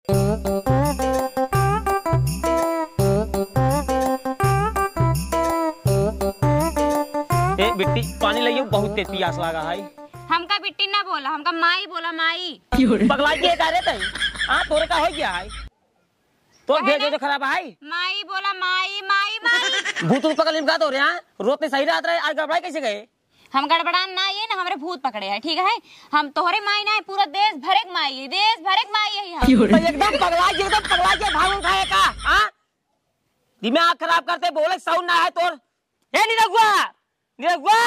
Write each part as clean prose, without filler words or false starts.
ए बिट्टी पानी लाइयो, बहुत तेज प्यास लगा है। हमका बिट्टी ना बोला, हमका माई बोला, माई। पगला के का रे तई? हां तोरे का हो गया है? तो भेजो जो खराब है। माई बोला, माई माई माई। भूत पकड़ लिमका तो रे। हां रोते सही रात रहे, आज गड़बड़ा कैसे गए? हम गड़बड़ान ना ये ना, हमारे भूत पकड़े हैं, ठीक है? हम तोहरे माई ना है, पूरा देश भरेक माई है, देश भरेक माई है हम। तो एकदम पगला के भागो खाए का। हां दिमाग खराब करते बोले साउंड ना है तोर। ए निरगुआ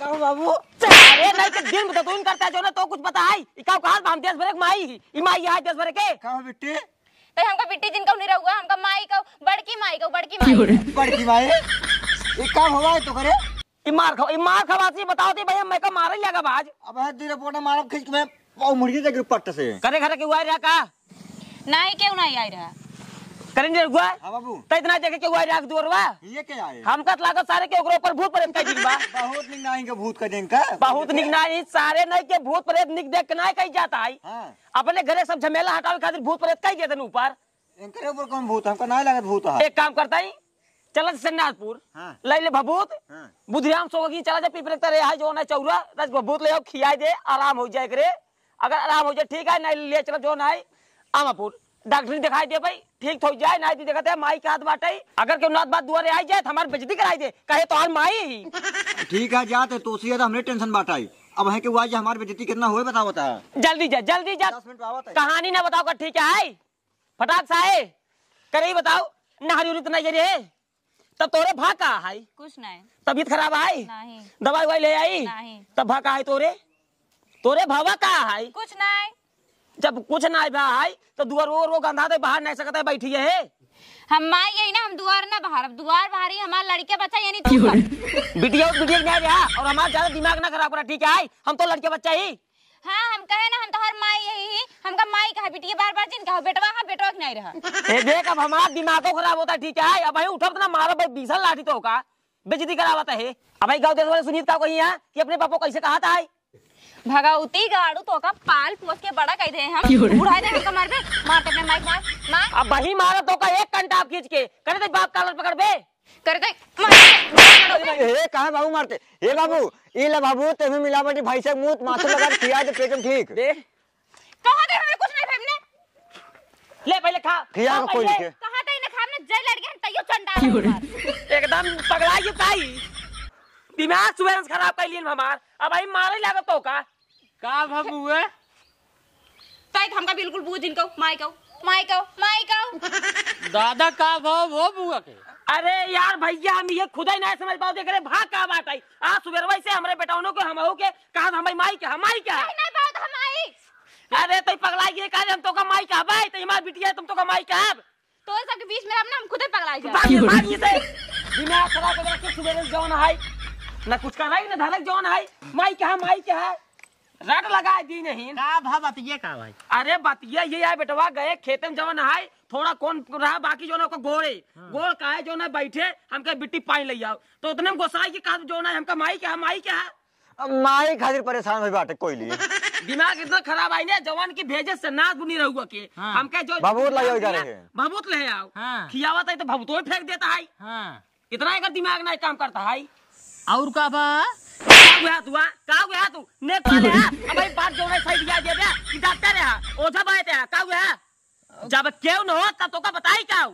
कहो बाबू। अरे नहीं के दिन बता तू करता जो ना तो कुछ पता है। इका कहां हम देश भरेक माई, ई माई है देश भर के। कहो बेटी। तो हमका बिट्टी जिनका नहीं रहुआ, हमका माई का बड़की माई का, बड़की माई। बड़की माई ये काम हुआ है तो करे। ई मार खवासी बताओ ती भैया मैं का मारे लगा बाज। अब है तेरे पोटा मारब खींच के मैं पाव मुर्गी के पट्ट से करे घरे के हुआ रहा का नहीं, क्यों नहीं आई रहा करेंगे हुआ। हां बाबू त इतना जगह के हुआ राख दुरवा ये क्या है? हमका लागत सारे के ओकरो ऊपर भूत प्रेत का दिन बा। बहुत निगनाई के भूत का दिन का बहुत निगनाई सारे नहीं के भूत प्रेत निक देख के नहीं कही जाता है। हां अपने घरे सब झमेला हटावे खातिर भूत प्रेत कही देते ऊपर। इनके ऊपर कौन भूत? हमका नहीं लागत भूत है। एक काम करता है चल सन्नाथपुर ले ले भभूत बुधिराम सोगी चला जा पीपरे तरह है जो ना चौरा रस भभूत ले आओ खियाई दे आराम हो जाए करे। अगर आराम हो जाए ठीक है, नहीं ले चलो जो ना है आमापुर डॉक्टर दिखाई दे भाई ठीक हो जाए। नहीं देखते है माई के हाथ बाटे। अगर क्यों नाथ बात दुआरे आई जाए तो हमारी बेइज्जती कराई दे, कहे तो हर माई ही। ठीक है जाते तो सी हमने टेंशन बांटाई। अब है कि वो आज हमारी बेइज्जती कितना हुए बताओ बता। जल्दी जा 10 मिनट आवत है। कहानी ना बताओ का ठीक है फटाक सा है करे बताओ नहरी उरी तो नहीं रे। तब तोरे भाग का है? कुछ नहीं। तबीयत खराब है? नहीं। दवाई वाई ले आई? नहीं। तब भाग का है तोरे भावा का है? कुछ नहीं। जब कुछ नहीं भाई तो दुआर वो गंधा दे बाहर नहीं सकता है बैठी है। हम माई यही ना, हम दुआर ना बाहर, अब दुआर बाहरी हमारा लड़के बच्चा यानी तू। बिटिया नहीं रहा और हमारा ज्यादा दिमाग ना खराब करा ठीक है। हम तो लड़के बच्चा ही। हाँ हम कहे ना, हम तो हर माई यही हमका माई कहा बिटिया बार बार जिन कहा बेटवा हाँ बेटवा नहीं रहा। ए देख अब हमारा दिमाग खराब होता है ठीक है। अब भाई उठब ना मारा भाई बीसल लाठी तो का बेइज्जती करावता है। अब भाई गाँव देश वाले सुनीत का कही है कि अपने पापा कैसे कहा था भगाउती गाड़ू तो का पाल पोस के बड़ा कह दे हम बुढ़ाई दे हमका मार बे मारते अपने माइक मार। अब वही मारा तो का एक कंटा आप खींच के करे दे बाप कालर पकड़ बे कर दे ए कहां बाबू मारते? ए बाबू ई ले बाबू तेमे मिलावटी भाई से मुंह माथे लगा के खिया दे पेटम ठीक दे। कहा दे हमें कुछ नहीं फेमने ले पहले खा खिया को कोई के कहा दे ने खामने जय लड़ गए तइयो चंडा एकदम पगला गई ताई दिमाग सुबह खराब कर लिए हमार। अब भाई मारे लागत तो का बाबू है ताई हमका बिल्कुल बूझ इनको माई को दादा का भाव वो बुआ के। अरे यार भैया हम ये खुद ही नहीं समझ पाओ देख रहे भाग का बात आई। आज सुबह वैसे हमारे बेटाओं को हम हो के कहा हमारी माई क्या हमारी क्या है नहीं बात हम आई। अरे तो पगला ये कहा हम तो का माई क्या भाई तो हमारी बिटिया तुम तो का माई क्या तो सबके बीच में हम खुद ही पगला जाए। दिमाग खराब कर के सुबह जौन है ना कुछ का नहीं ना धनक जौन है माई क्या है रट लगा दी नहीं का भा बतिया का भाई। अरे बतिया ये है बेटवा गए खेत में जवन है थोड़ा कौन रहा बाकी जो ना गोड़े गोड़ का है जो ना बैठे हमके बिट्टी पानी ले आओ तो उतने में गोसाई की कहा जो ना हमका माई क्या है। अब माई खातिर परेशान हो बाटे कोई लिए दिमाग इतना खराब आई ना जवान की भेजे से नाथ बुनी रहुआ के हमके जो भभूत ले आओ जा रहे हैं भभूत ले आओ खियावता है तो भभूत फेंक देता है। इतना अगर दिमाग नहीं काम करता है और का बा का हुआ तू ने का ले अब भाई बात जो है सही दिया दे दे कि डॉक्टर है ओझा बात है का हुआ जब क्यों न हो तब तो का बताई क्या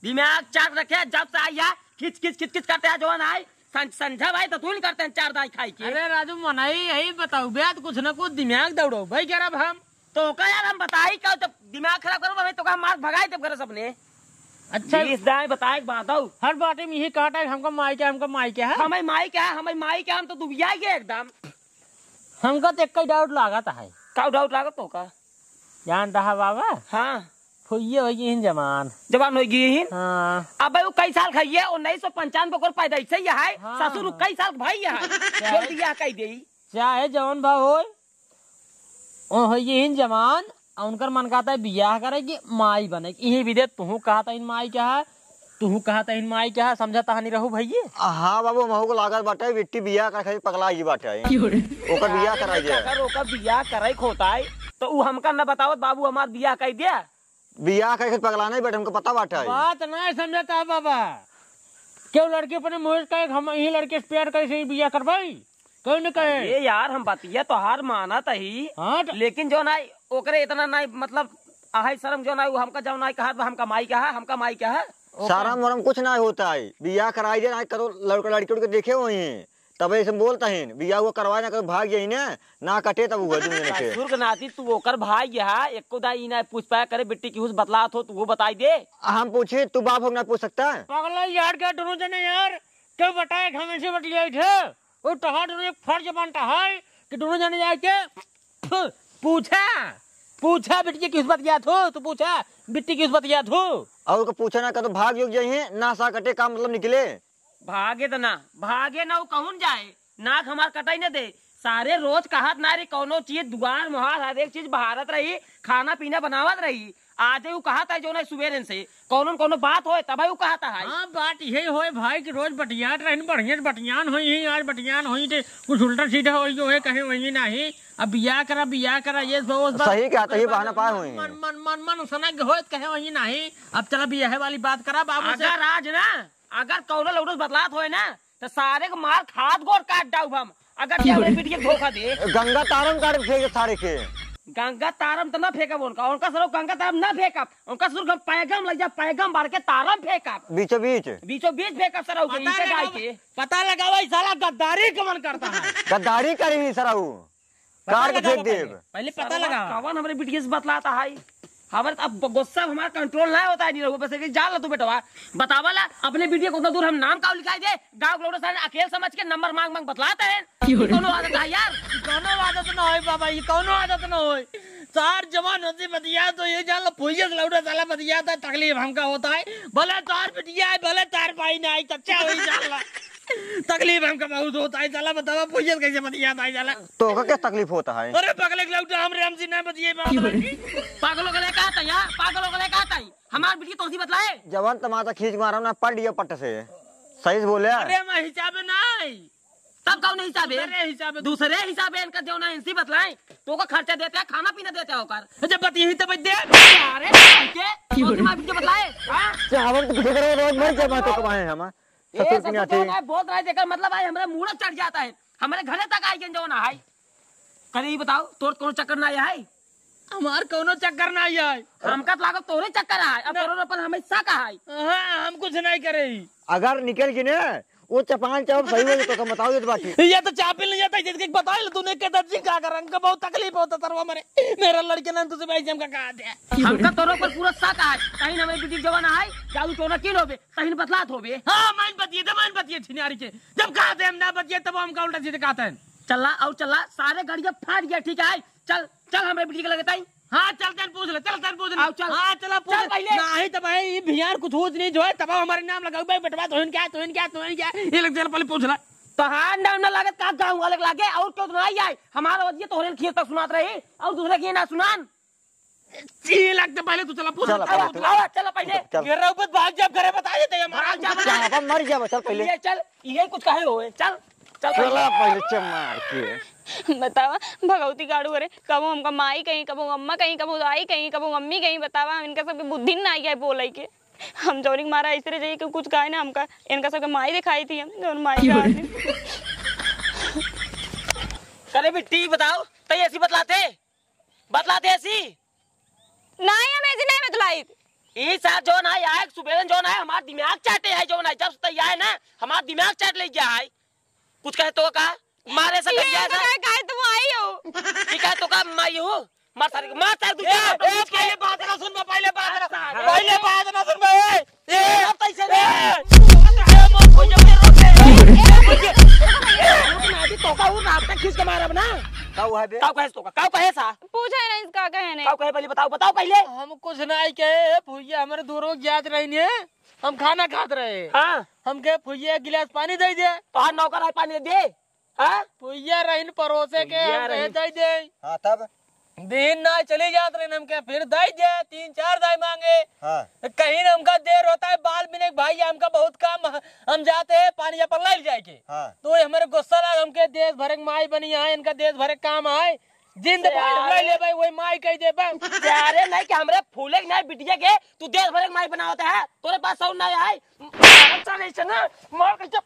दिमाग चाट रखे जब से आया खिच करते हैं जवान आए संझा भाई तो तू नहीं करते हैं चार दाई खाई के। अरे राजू मनाई यही बताओ बेत कुछ न कुछ दिमाग दौड़ो भाई क्या हम तो का यार हम बताई क्या जब दिमाग खराब करो भाई तो का मार भगाए थे घर सबने। अच्छा इस दाई बताए बात हर बाटे में यही काटा है हमका माई क्या है हमें माई क्या हम तो दुबिया गए एकदम हमका तो एक डाउट लागत है का डाउट लागत तो का जान रहा बाबा। हाँ हुई होगी जवान होगी अब भाई वो कई साल खाइए 1995 को पैदा ऐसे ही है ससुर कई साल भाई है दिया कही दे चाहे जवान भाव हो होगी जवान उनकर मन कहता है बियाह करेगी माई बनेगी यही विदे तू कहा था इन माई क्या है तू कहा था इन माई क्या है समझता नहीं रहू भैया। हाँ बाबू महू को लागत बाटे बिट्टी बियाह कर पगला ही बाटे ओकर बियाह कराई दे ओकर बियाह करे होता है तो उ हमका न बतावत बाबू हमार बियाह कह दिया बियाह करके पगलाना ही बैठे, हमको पता बाटा है। बात नहीं समझता बाबा, क्यों लड़के अपने मोहित कहे हम यही लड़के से प्यार करे से बियाह करवाई, क्यों न कहे। ये यार हम बतिया तो हार माना तही, हाँ लेकिन जो ना ओकरे इतना नहीं मतलब आहे शर्म जो ना हमका जो ना कहा हमका माई क्या है, हमका माई क्या है। सारा मरम कुछ ना होता है, बियाह कराई दे ना करो, लड़का लड़की उड़के देखे वही तब ऐसे बोलता है बियाह वो करवाए ना करो, भाग जाई ना कटे तब हुआ के सुर्ग नाती तू ओकर भाई है एको दाई ना पूछ पाया करे बेटी की हुस बतलात हो तू वो बताई दे। हम पूछे तू बाप हम ना पूछ सकता है। पगला यार क्या दोनों जने यार क्यों बताए हम ऐसे बतलिए थे, वो तहां दोनों एक फर्ज बनता है कि दोनों जने जाके पूछा बेटी की हुस बतिया थो, तू पूछा बेटी की हुस बतिया थो और को पूछा ना कर तो भाग योग जाइए ना सा कटे का मतलब निकले। भागे तो ना भागे ना वो कहून जाए नाक हमार कटाई न दे, सारे रोज कहत ना रही कौनो चीज दुआर मुहार हर एक चीज बहारत रही, खाना पीना बनावत रही। आज वो कहता है जो ना सुबेरे से कौनो कोनो बात होए तब वो कहता है। हाँ बात यही होए भाई कि रोज बटियात रही, बढ़िया बटियान हुई, आज बटियान हुई थे कुछ उल्टा सीधा हो जो है कहे वही नहीं। अब बियाह करा ये सही कहता है, बहाना पाए हुए मन मन मन मन सना हो कहे वही नहीं। अब चला बियाह वाली बात करा बाबू से। अगर आज ना अगर कौनो लौटस बदलात होए ना तो सारे को मार खाद गोर काट डाउ हम, अगर क्या हमरे पिटिए धोखा दे। गंगा तारम काट फेंके सारे के, गंगा तारम तो ना फेंकब उनका सिर्फ गंगा तारम ना फेंकब, उनका सिर्फ पैगम लग जा पैगम बार के तारम फेंकब बीचों बीच फेंकब सर नीचे डाल के। पता लगावा साला गद्दारी कमन करता है, गद्दारी करी सर कार के फेंक दे। पहले पता लगा कौन हमरे बिटिया से बतलाता है, हमारे अब गुस्सा हमारा कंट्रोल ना होता है, नहीं रहो बस जान ला तू बेटा बतावाला अपने वीडियो को उतना दूर हम नाम का लिखाई दे, गाँव के लोग सारे अकेले समझ के नंबर मांग मांग बतलाते हैं। कौनो आदत है यार, कौनो आदत ना हो बाबा, ये कौनो आदत ना हो। चार जवान होती बतिया तो ये जान लो पुलिस लौटा साला बतिया था, तकलीफ हमका होता है, भले तार बिटिया है भले तार भाई ना आई कच्चा हो जान ला, तकलीफ हमका बहुत होता है। साला बतावा पुलिस कैसे बतिया था साला, तो क्या तकलीफ होता है। अरे पगले लौटा हम राम जी ना बतिए पागलों को लेकर आता यार, पागलों को लेकर आता है हमारी बिटिया तो बतलाए। जवान टमाटर खींच मारा ना पड़ दिया पट से, सही से बोले। अरे मैं हिसाब नहीं तब कौन हिसाब है दूसरे हिसाब है इनका जो ना इनसी बतलाए तो का खर्चा देते हैं खाना पीना देते हैं ओकर जब बतिए तो दे अरे के बतलाए चावल तो रोज मर के बातें कमाए हम ये सब जो ना बहुत राय देकर मतलब है हमारे मूड चढ़ जाता है, हमारे घरे तक आई जो ना है करीब बताओ तोर कौन चक्कर ना आया है, हमार कोनो चक्कर ना आया है, हमका तो लागत तोरे चक्कर है। अब तोरे पर हमेशा का है हां हम कुछ नहीं करे। अगर निकल के ना वो चपान चाप सही हो तो बताओ ये बात। ये तो चापिल नहीं जाता जिसके बता ले तूने के दर्जी का कर हमका बहुत तकलीफ होता तरवा मरे मेरा लड़के ने तुझे भाई हमका कहा दे हमका तोरे पर पूरा शक है कहीं ना मेरी बेटी जवान है जाऊ तो ना किन होबे कहीं बतलात होबे। हां मान बतिए छिनारी के जब कहा दे हम ना बतिए तब हमका उल्टा सीधे कहते हैं चला और चला सारे गाड़ियां फाट गया ठीक है चल चल हमें बेटी के लगता है। हाँ चलते पूछ ले चल पूछ ले चल हाँ चला पूछ नहीं तो भाई बिहार कुछ हो नहीं जो है तब हमारे नाम लगाओ भाई बेटवा तो क्या ये लग पहले पूछ ला तो हाँ नाम ना लागत का गाँव वाले लागे और क्यों ना आई हमारा वजह तो होने खीर तक सुनात रही और दूसरे की ना सुनान ये लगता पहले तू चला पूछ चल पहले मेरा ऊपर भाग जब करे बता देते हमारा मर गया चल पहले चल यही कुछ कहे हो चल चला पहले चमार के बतावा भगवती गाड़ू करे कबो हमका माई कहीं कबो अम्मा कहीं कबो आई कहीं कबो मम्मी कहीं बतावा इनका सबके बुद्धि ना आई है बोलाई के हम जौनिक मारा ऐसे जाइए कि कुछ कहे ना हमका इनका सबके माई दिखाई थी हम माई करे बेटी बताओ तो ऐसी बतलाते ऐसी नहीं हम ऐसी नहीं बतलाई ये साथ जो ना आए सुबेरन जो ना हमारा दिमाग चाटे है जो ना जब तैयार है ना हमारा दिमाग चाट ले गया है कुछ कहे तो का मारे से गया था कहे तुम आई हो ठीक है तो का माई हो मार सारे पहले बात ना सुन ए अब पैसे ले तो का वो रात खींच के मारा ना काऊ है बे काऊ कहे सा पूछे नहीं इसका कहे नहीं काऊ कहे पहले बताओ पहले हम कुछ नहीं कहे भैया हमारे दूरों याद रही है हम खाना खाते रहे हाँ हम के भैया गिलास पानी दे दे तो हाँ नौकर है पानी दे हाँ भैया रहीन परोसे के दे दे हाँ तब दिन ना चली जाते रहे हम के फिर दे दे 3-4 दाई मांगे हाँ कहीं हमका देर होता है बाल बिने भाई हमका बहुत काम हम जाते हैं पानी अपन लाई जाए के हाँ तो हमारे गुस्सा लगा हमके देश भर माई बनी है इनका देश भर काम है जिंद भाई ले भाई वही माई कह दे बा अरे नहीं कि हमरे फूले नहीं बिटिया के तू देश भर के माई बनावत है तोरे पास साउंड नहीं आई चल ऐसे ना मार के जब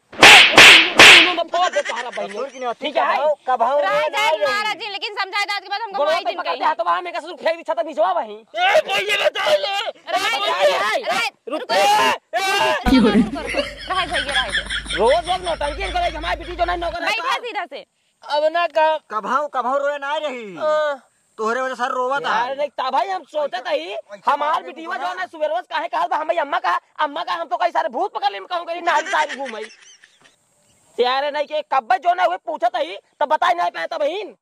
न फोड़ दे तारा बहन ठीक है कभाऊ राय जाए महाराज जी लेकिन समझाए दाद के बाद हमको माई दिन पकड़ते गई हैं तो वहां में कैसे फेंक दी छत नीचवा वहीं ए कोई ये बता ले राय रुक राय भैया राय रोज रोज नौटंकी करे कि हमारी बेटी जो नहीं नौकर बैठा सीधा से अब ना का कभाऊ रोए ना रही तोहरे वजह सर रोवा था यार नहीं ता भाई हम सोचे थे हमार बेटीवा जो है सुबह रोज काहे कहा हम अम्मा का हम तो कई सारे भूत पकड़ ले कहूं करी नारी सारी घूमई यार नहीं कि कब जो ना हुए पूछत ही तब बताई नहीं पाए तब बहन